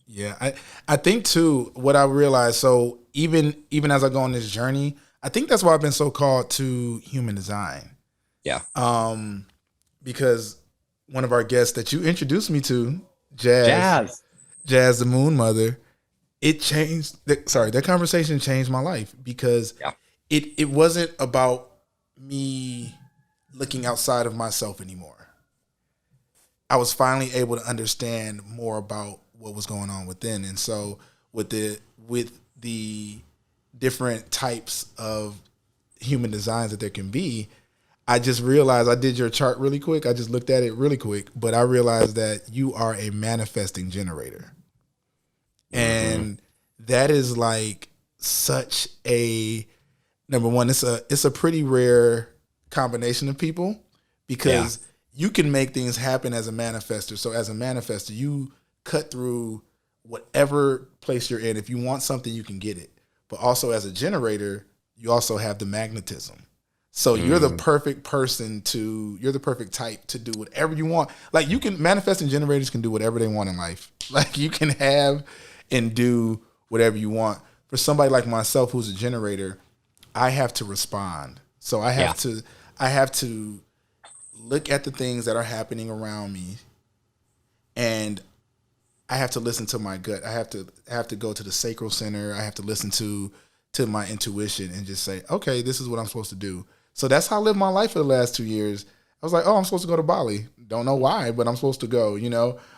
Yeah, I think too, what I realized, so even as I go on this journey, I think that's why I've been so called to human design.
Yeah.
Because one of our guests that you introduced me to, Jazz the Moon Mother, that conversation changed my life, because it wasn't about me looking outside of myself anymore. I was finally able to understand more about what was going on within. And so with the different types of human designs that there can be, I just realized, I did your chart really quick. I just looked at it really quick, but I realized that you are a manifesting generator. And that is like such a, number one, it's a pretty rare combination of people, because you can make things happen as a manifester. So as a manifester, you cut through whatever place you're in. If you want something, you can get it. But also as a generator, you also have the magnetism. So you're the perfect you're the perfect type to do whatever you want. Like, manifesting generators can do whatever they want in life. Like, you can have and do whatever you want. For somebody like myself who's a generator, I have to respond. So I have to look at the things that are happening around me, and I have to listen to my gut. I have to go to the sacral center. I have to listen to my intuition and just say, okay, this is what I'm supposed to do. So that's how I lived my life for the last 2 years. I was like, oh, I'm supposed to go to Bali. Don't know why, but I'm supposed to go,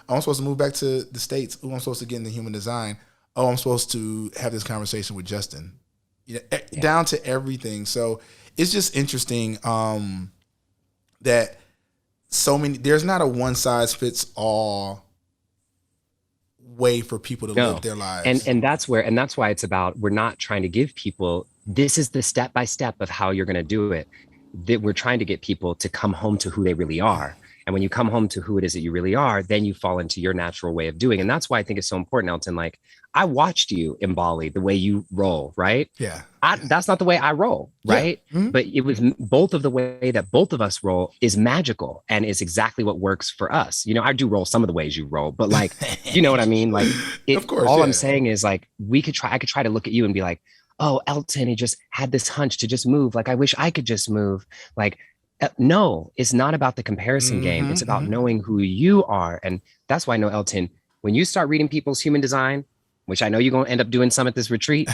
I'm supposed to move back to the States. Oh, I'm supposed to get into human design. Oh, I'm supposed to have this conversation with Justin. Down to everything. So it's just interesting, that there's not a one size fits all way for people to live their lives.
And that's why it's about, we're not trying to give people, this is the step by step of how you're going to do it. That we're trying to get people to come home to who they really are. And when you come home to who it is that you really are, then you fall into your natural way of doing. And that's why I think it's so important, Elton. Like, I watched you in Bali, the way you roll, right?
Yeah.
That's not the way I roll, right? Yeah. Mm-hmm. But it was both of the way that both of us roll is magical and is exactly what works for us. You know, I do roll some of the ways you roll, but like, you know what I mean? Like, of course, all I'm saying is like, I could try to look at you and be like, oh, Elton, he just had this hunch to just move. Like, I wish I could just move. Like, no, it's not about the comparison game. It's about knowing who you are. And that's why I know, Elton, when you start reading people's human design, which I know you're going to end up doing some at this retreat,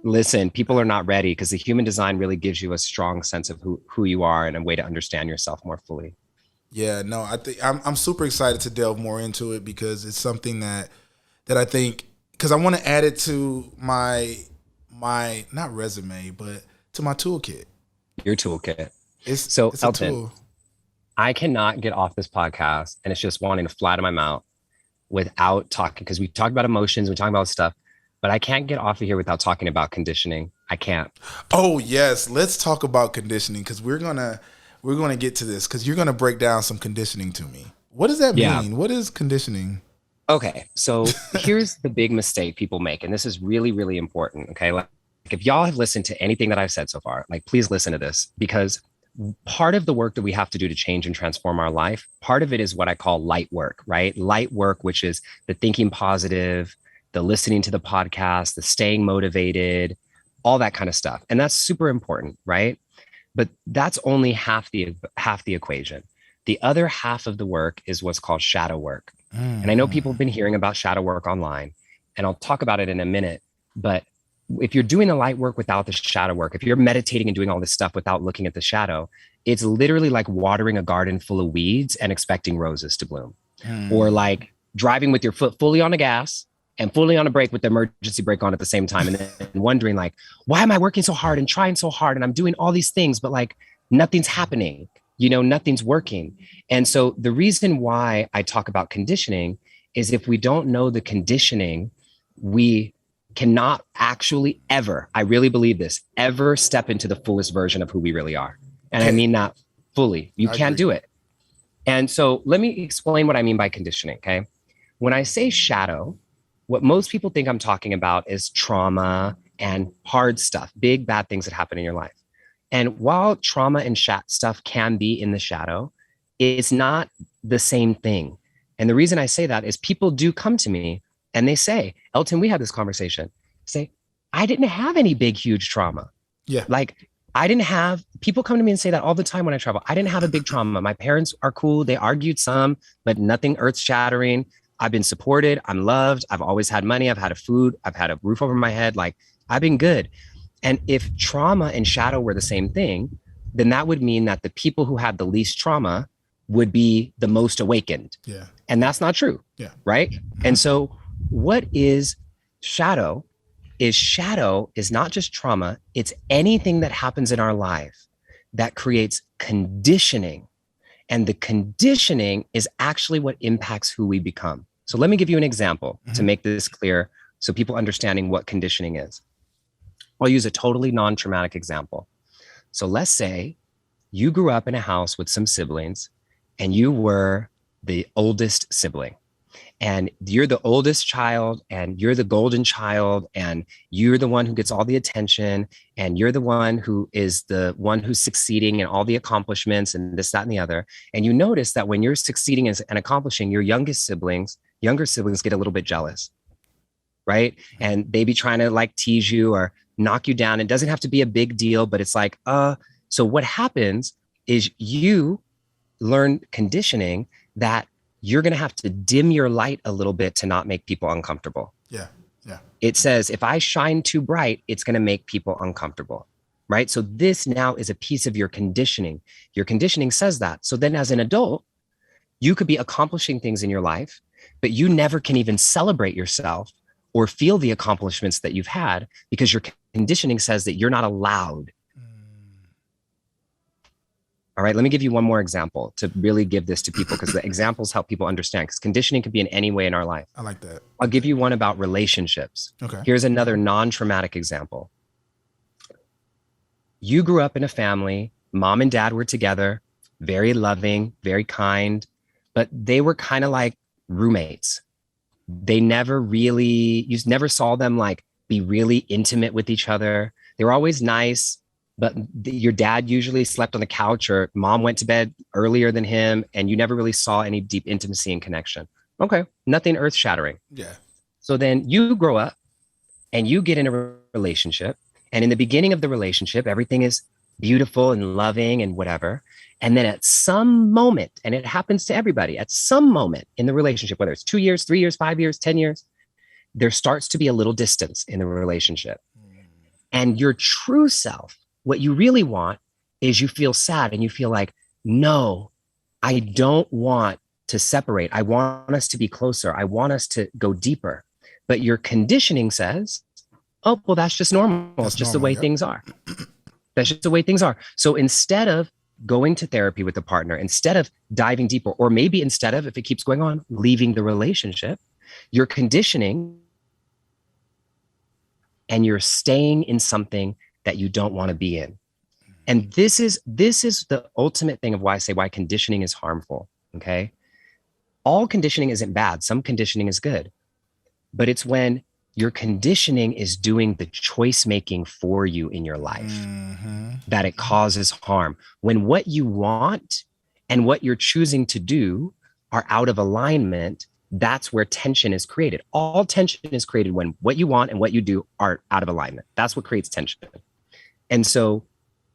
listen, people are not ready, because the human design really gives you a strong sense of who you are and a way to understand yourself more fully.
Yeah, no, I think I'm super excited to delve more into it, because it's something that I think, because I want to add it to my not resume, but to my toolkit.
Your toolkit.
It's
Elton,
a tool.
I cannot get off this podcast, and it's just wanting to fly to my mouth without talking, because we talk about emotions, we talk about stuff, but I can't get off of here without talking about conditioning. I can't.
Oh yes, let's talk about conditioning, because we're gonna get to this, because you're gonna break down some conditioning to me. What does that mean? What is conditioning?
Okay, so here's the big mistake people make, and this is really, really important. Okay, like if y'all have listened to anything that I've said so far, like please listen to this, because part of the work that we have to do to change and transform our life, part of it is what I call light work, right? Light work, which is the thinking positive, the listening to the podcast, the staying motivated, all that kind of stuff. And that's super important, right? But that's only half the equation. The other half of the work is what's called shadow work. And I know people have been hearing about shadow work online, and I'll talk about it in a minute, but if you're doing the light work without the shadow work, if you're meditating and doing all this stuff without looking at the shadow, it's literally like watering a garden full of weeds and expecting roses to bloom. Or like driving with your foot fully on the gas and fully on a brake with the emergency brake on at the same time. And then wondering like, why am I working so hard and trying so hard? And I'm doing all these things, but like nothing's happening, you know, nothing's working. And so the reason why I talk about conditioning is, if we don't know the conditioning, we cannot actually ever, I really believe this, ever step into the fullest version of who we really are. And I mean that fully. You can't do it. And so let me explain what I mean by conditioning, okay? When I say shadow, what most people think I'm talking about is trauma and hard stuff, big bad things that happen in your life. And while trauma and stuff can be in the shadow, it's not the same thing. And the reason I say that is people do come to me and they say, Elton, we had this conversation. Say, I didn't have any big, huge trauma.
Yeah.
Like people come to me and say that all the time when I travel. I didn't have a big trauma. My parents are cool. They argued some, but nothing earth shattering. I've been supported. I'm loved. I've always had money. I've had food. I've had a roof over my head. Like, I've been good. And if trauma and shadow were the same thing, then that would mean that the people who had the least trauma would be the most awakened.
Yeah.
And that's not true.
Yeah.
Right. And so what is shadow? Shadow is not just trauma. It's anything that happens in our life that creates conditioning. And the conditioning is actually what impacts who we become. So let me give you an example to make this clear, so people understanding what conditioning is. I'll use a totally non-traumatic example. So let's say you grew up in a house with some siblings and you were the oldest sibling. And you're the oldest child, and you're the golden child, and you're the one who gets all the attention, and you're the one who is the one who's succeeding in all the accomplishments and this, that, and the other. And you notice that when you're succeeding and accomplishing, your younger siblings get a little bit jealous, right? And they be trying to like tease you or knock you down. It doesn't have to be a big deal, but it's like, so what happens is you learn conditioning that you're going to have to dim your light a little bit to not make people uncomfortable.
Yeah. Yeah.
It says, if I shine too bright, it's going to make people uncomfortable, right? So this now is a piece of your conditioning. Your conditioning says that. So then as an adult, you could be accomplishing things in your life, but you never can even celebrate yourself or feel the accomplishments that you've had, because your conditioning says that you're not allowed. All right, let me give you one more example to really give this to people, because the examples help people understand, because conditioning can be in any way in our life.
I like that.
I'll give you one about relationships.
Okay.
Here's another non-traumatic example. You grew up in a family, mom and dad were together, very loving, very kind, but they were kind of like roommates. They never really, you never saw them like be really intimate with each other. They were always nice, but your dad usually slept on the couch, or mom went to bed earlier than him, and you never really saw any deep intimacy and connection. Okay, nothing earth shattering.
Yeah.
So then you grow up and you get in a relationship, and in the beginning of the relationship, everything is beautiful and loving and whatever. And then at some moment, and it happens to everybody, at some moment in the relationship, whether it's 2 years, 3 years, 5 years, 10 years, there starts to be a little distance in the relationship. And your true self, what you really want is, you feel sad and you feel like, no, I don't want to separate. I want us to be closer. I want us to go deeper. But your conditioning says, oh, well, that's just normal. It's just the way things are. That's just the way things are. So instead of going to therapy with the partner, instead of diving deeper, or maybe instead of, if it keeps going on, leaving the relationship, you're conditioning and you're staying in something that you don't want to be in. And this is the ultimate thing of why I say why conditioning is harmful. Okay. All conditioning isn't bad. Some conditioning is good, but it's when your conditioning is doing the choice making for you in your life that it causes harm. When what you want and what you're choosing to do are out of alignment, that's where tension is created. All tension is created when what you want and what you do are out of alignment. That's what creates tension. And so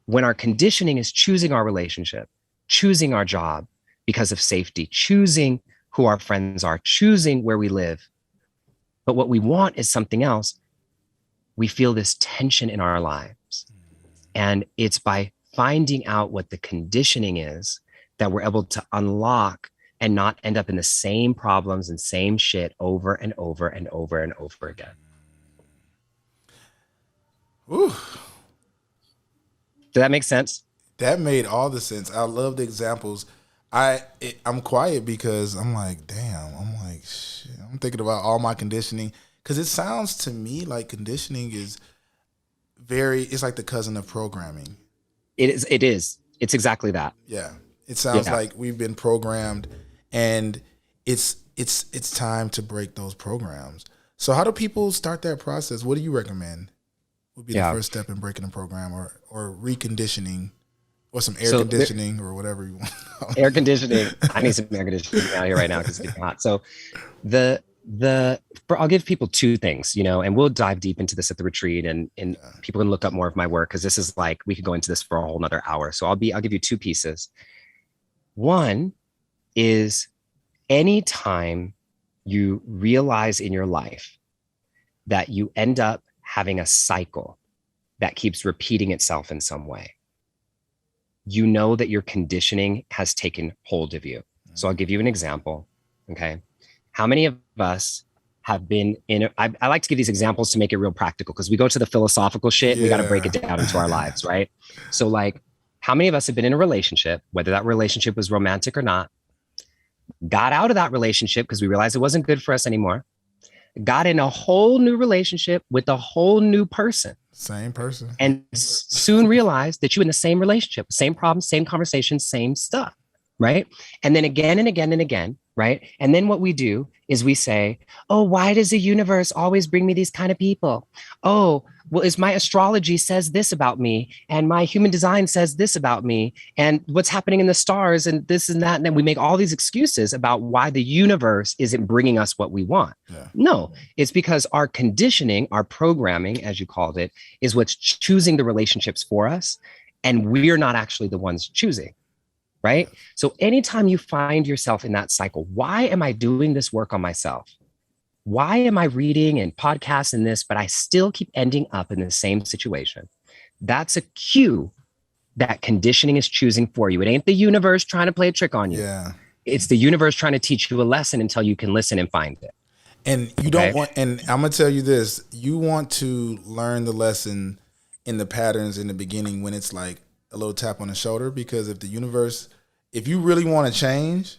when our conditioning is choosing our relationship, choosing our job because of safety, choosing who our friends are, choosing where we live, but what we want is something else, we feel this tension in our lives. And it's by finding out what the conditioning is that we're able to unlock and not end up in the same problems and same shit over and over and over and over again.
Ooh.
Does that make sense?
That made all the sense. I love the examples. I'm quiet because I'm like, damn. I'm like, shit. I'm thinking about all my conditioning, because it sounds to me like conditioning is it's like the cousin of programming.
It is. It's exactly that.
Yeah. It sounds like we've been programmed, and it's time to break those programs. So how do people start that process? What do you recommend would be the first step in breaking a program, or reconditioning, or some air conditioning, or whatever you want?
Air conditioning. I need some air conditioning out here right now because it's getting hot. So I'll give people two things, and we'll dive deep into this at the retreat, and people can look up more of my work, because this is like, we could go into this for a whole nother hour. So I'll give you two pieces. One is, anytime you realize in your life that you end up having a cycle that keeps repeating itself in some way, you know that your conditioning has taken hold of you. So I'll give you an example. Okay. How many of us have been I like to give these examples to make it real practical, because we go to the philosophical shit. We got to break it down into our lives. Right. So like, how many of us have been in a relationship, whether that relationship was romantic or not, got out of that relationship because we realized it wasn't good for us anymore, got in a whole new relationship with a whole new person.
Same person.
And soon realized that you're in the same relationship, same problems, same conversations, same stuff, right? And then again and again and again, right? And then what we do is we say, oh, why does the universe always bring me these kind of people? Oh, well, is my astrology says this about me, and my human design says this about me, and what's happening in the stars, and this and that. And then we make all these excuses about why the universe isn't bringing us what we want. Yeah. No, it's because our conditioning, our programming, as you called it, is what's choosing the relationships for us. And we're not actually the ones choosing. Right. So anytime you find yourself in that cycle, why am I doing this work on myself? Why am I reading and podcasts and this, but I still keep ending up in the same situation? That's a cue that conditioning is choosing for you. It ain't the universe trying to play a trick on you.
Yeah.
It's the universe trying to teach you a lesson until you can listen and find it.
And you don't want, and I'm going to tell you this, you want to learn the lesson in the patterns in the beginning when it's like a little tap on the shoulder, because if you really want to change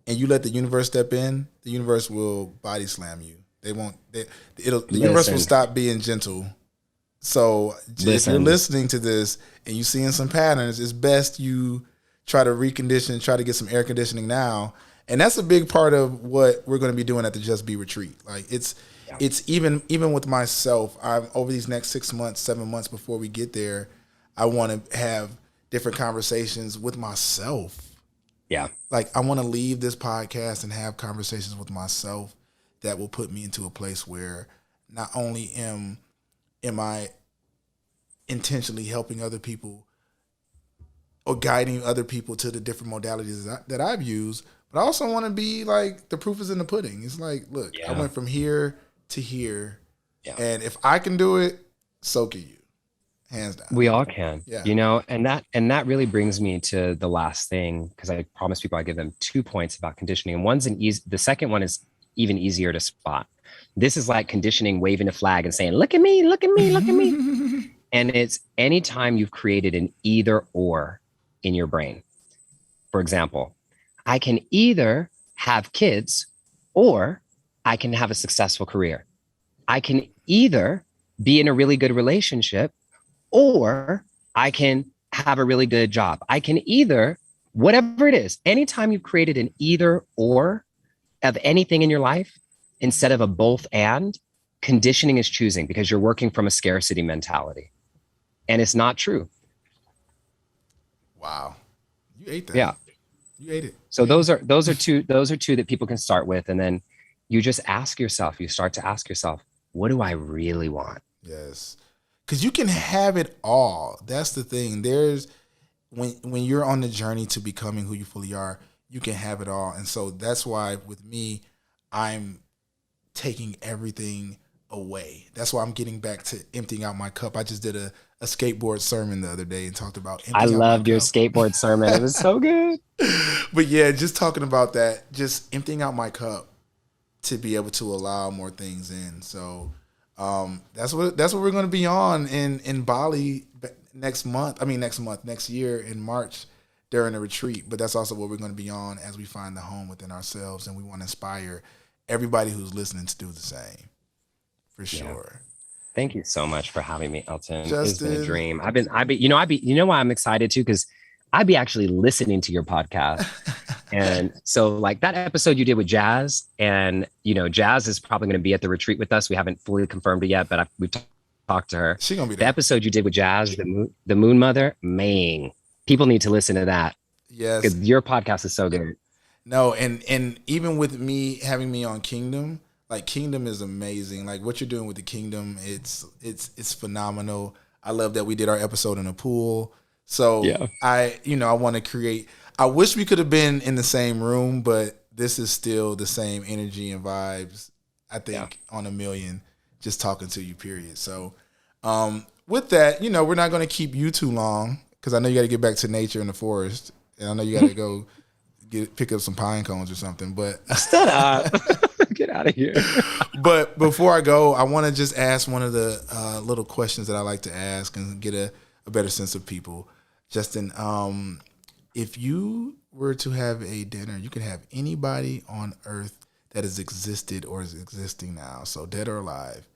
and you let the universe step in, the universe will body slam you. The universe will stop being gentle. So if you're listening to this and you're seeing some patterns, it's best you try to recondition, try to get some air conditioning now. And that's a big part of what we're going to be doing at the JustBE retreat. Like it's even with myself, over these next 6 months, 7 months before we get there, I want to have different conversations with myself.
Yeah.
Like I want to leave this podcast and have conversations with myself that will put me into a place where not only am I intentionally helping other people or guiding other people to the different modalities that I've used, but I also want to be like, the proof is in the pudding. It's like, look, I went from here to here, and if I can do it, so can you. Hands down.
We all can, you know, and that really brings me to the last thing, because I promised people I give them 2 points about conditioning. And the second one is even easier to spot. This is like conditioning, waving a flag and saying, look at me, look at me, look at me. And it's anytime you've created an either or in your brain. For example, I can either have kids or I can have a successful career. I can either be in a really good relationship or I can have a really good job. I can either, whatever it is, anytime you've created an either or of anything in your life, instead of a both and, conditioning is choosing, because you're working from a scarcity mentality. And it's not true.
Wow. You ate that.
Yeah.
You ate it.
So those are two that people can start with. And then you just ask yourself, you start to ask yourself, what do I really want?
Yes. Because you can have it all. That's the thing. When you're on the journey to becoming who you fully are, you can have it all. And so that's why with me, I'm taking everything away. That's why I'm getting back to emptying out my cup. I just did a skateboard sermon the other day and talked about emptying out my cup.
I loved your skateboard sermon. It was so good.
But yeah, just talking about that, just emptying out my cup to be able to allow more things in. So that's what we're going to be on in Bali next year in March during the retreat. But that's also what we're going to be on as we find the home within ourselves, and we want to inspire everybody who's listening to do the same, for sure.
Yeah. Thank you so much for having me, Elton.
Justin.
It's been a dream. You know why I'm excited too, because I'd be actually listening to your podcast. And so like that episode you did with Jazz, and Jazz is probably going to be at the retreat with us. We haven't fully confirmed it yet, but we've talked to her.
She's going to be
there.
The
episode you did with Jazz, the Moon Mother, man, people need to listen to that.
Yes.
Because your podcast is so good.
No, and even with me having me on Kingdom, like Kingdom is amazing. Like what you're doing with the Kingdom, it's phenomenal. I love that we did our episode in a pool. So I want to create. I wish we could have been in the same room, but this is still the same energy and vibes. I think on a million, just talking to you. Period. So with that, we're not going to keep you too long, because I know you got to get back to nature in the forest, and I know you got to go pick up some pine cones or something. But
shut up. Get out of here.
But before I go, I want to just ask one of the little questions that I like to ask and get a better sense of people. Justin, if you were to have a dinner, you could have anybody on earth that has existed or is existing now, so dead or alive,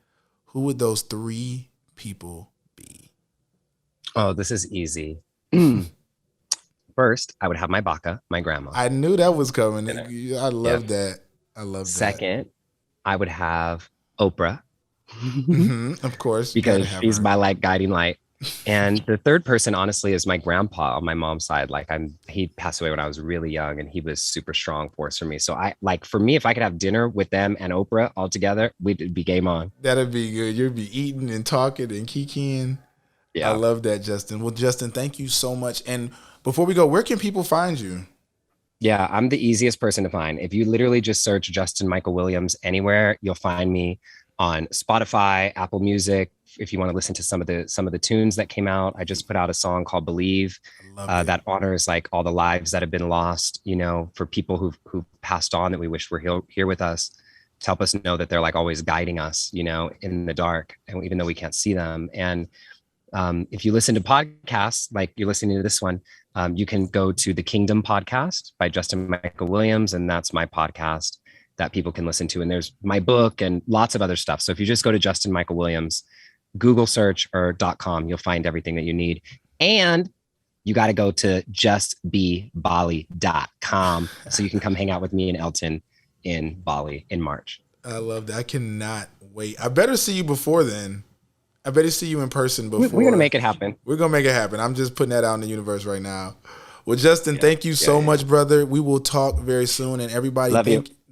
who would those 3 people be?
Oh, this is easy. First, I would have my baka, my grandma.
I knew that was coming. I love that. I love that.
Second, I would have Oprah.
Of course.
Because she's my guiding light. And the third person, honestly, is my grandpa on my mom's side. He passed away when I was really young, and he was super strong force for me. So for me, if I could have dinner with them and Oprah all together, we'd be game on.
That'd be good. You'd be eating and talking and kikiing. Yeah. I love that, Justin. Well, Justin, thank you so much. And before we go, where can people find you?
Yeah, I'm the easiest person to find. If you literally just search Justin Michael Williams anywhere, you'll find me on Spotify, Apple Music. If you want to listen to some of the tunes that came out, I just put out a song called Believe that honors all the lives that have been lost, for people who've passed on that we wish were here with us, to help us know that they're always guiding us, in the dark, and even though we can't see them. And If you listen to podcasts, like you're listening to this one, you can go to the Kingdom Podcast by Justin Michael Williams, and that's my podcast that people can listen to. And there's my book and lots of other stuff. So if you just go to Justin Michael Williams, Google search or .com, you'll find everything that you need. And you got to go to justbebali.com so you can come hang out with me and Elton in Bali in March.
I love that. I cannot wait. I better see you before then. I better see you in person before.
We're going to make it happen.
We're going to make it happen. I'm just putting that out in the universe right now. Well, Justin, thank you so much, brother. We will talk very soon. And everybody,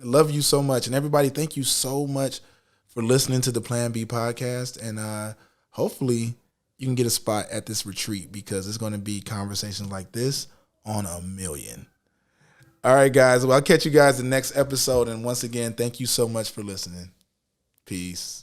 love you so much. And everybody, thank you so much for listening to the Plan B podcast. And hopefully you can get a spot at this retreat, because it's going to be conversations like this on a million. All right, guys. Well, I'll catch you guys in the next episode. And once again, thank you so much for listening. Peace.